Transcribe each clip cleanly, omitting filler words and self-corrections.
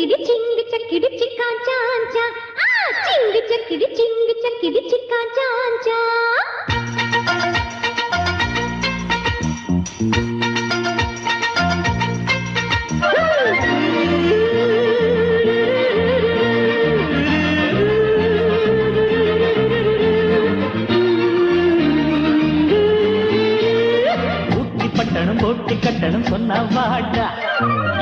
చక్కిడి చింగి చక్కిడి చిక్కా చాంచా చింగి చక్కిడి చిక్కా చాంచా போட்டி கட்டணம் சொன்ன வாடா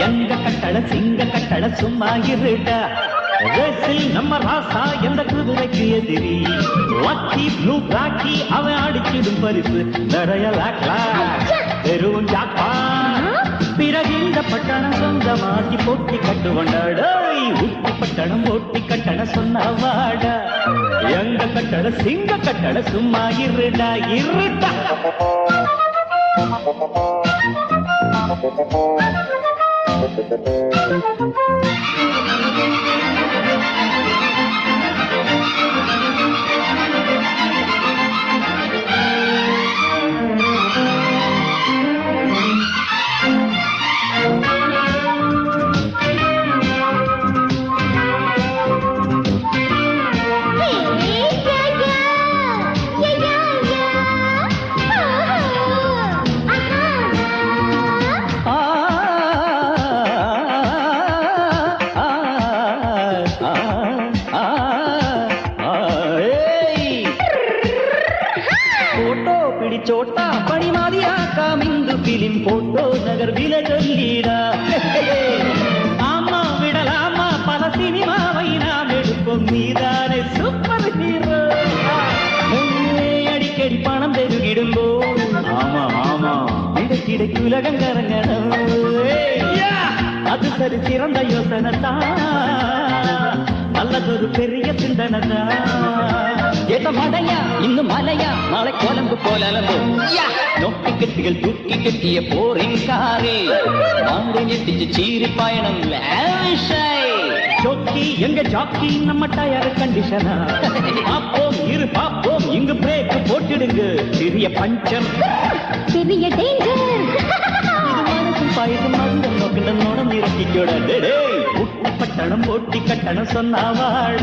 எங்க கட்டட சிங்க கட்டட சும்மா இருடா ரேசில் நம்ம ராசா எந்த குதிரைக்கு எதிரி லக்கி ப்ளூ பிளாக்கி அவன் அடிச்சிடும் பரிசு நிறைய லாக்லா பெரும் ஜாப்பா பிறகு இந்த பட்டணம் சொந்தமாக்கி போட்டி கட்டுவண்டாடா உத்தி பட்டணம் போட்டி கட்டண சொன்ன வாடா எங்க கட்டட சிங்க கட்டட சும்மா இருடா இருடா चोटा पणी मारिया का मिंदु फिल्म फोटो नगर विलगल्लीडा आमा विडलामा पल सिनेमा वैना मेडुक्कोम नीदाने सूपर हीरो अडिकड़ी पणम पेरुगिडुम्बो आमा आमा इडक्किडक्कु उलगम करंगणम अदु सरि सिरंद योसनता நல்லதொரு பெரிய சிந்தனதா ஏத்த மடையா இன்னும் மலையா நாளை கோலம்பு போலம்பு நொட்டி கட்டிகள் தூக்கி கட்டிய போரின் காரே மாண்டு நெட்டிச்சு சீரி பயணம் ஜோக்கி எங்க ஜாக்கி நம்ம டயர் கண்டிஷனா பாப்போம் இரு பாப்போம் இங்கு பிரேக் போட்டுடுங்க சிறிய பஞ்சர் பெரிய டேஞ்சர் பாயசம் மருந்தம் நோக்கின்ற நோடம் நிறுத்திக்கோட பட்டணம் போட்டி கட்டணம் சொன்னாவாட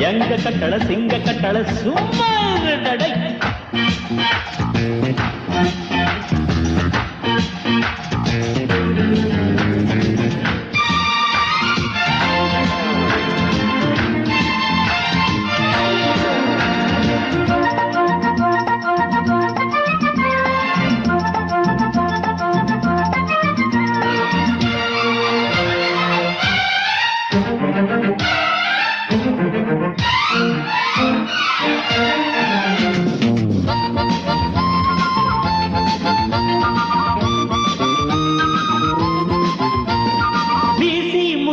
எங்க கட்டட சிங்க கட்டட சும்மா இருடடை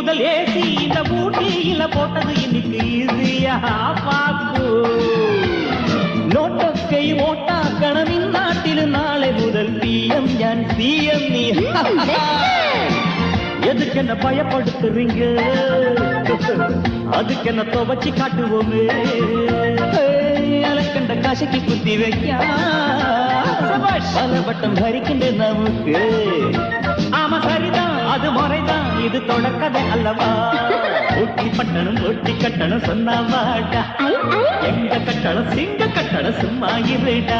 முதல் ஏசி இந்த ஊட்டியில போட்டது இன்னைக்கு ஈஸியா பாக்கு நோட்டக்கை ஓட்டா கணவின் நாட்டில் நாளை முதல் பிஎம் ஞான் சிஎம் நீ எதுக்கு என்ன பயப்படுத்துறீங்க அதுக்கு என்ன துவச்சி காட்டுவோமே அலக்கண்ட காசைக்கு குத்தி வைக்க பல வட்டம் ஹரிக்கின்ற நமக்கு ஆமா சரிதான் அது முறைதான் இது தொடக்கதை அல்லவா ஊட்டி பட்டணம் ஊட்டி கட்டணம் சொன்னாவாடா எங்க கட்டணம் சிங்க கட்டணம் சும்மா இருடா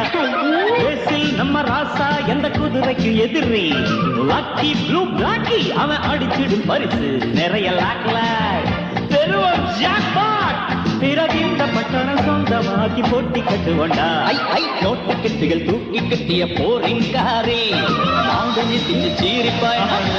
ரேசில் நம்ம ராசா எந்த குதிரைக்கு எதிரி லக்கி ப்ளூ பிளாக்கி அவன் அடிச்சிடும் பரிசு நிறைய லாக்ல பெருவம் ஜாக்பாட் பிறகு இந்த பட்டணம் சொந்தமாக்கி போட்டி கட்டுவண்டா நோட்டு கட்டுகள் தூக்கி கட்டிய போரின் காரே நாங்கள் சீரி பயணம்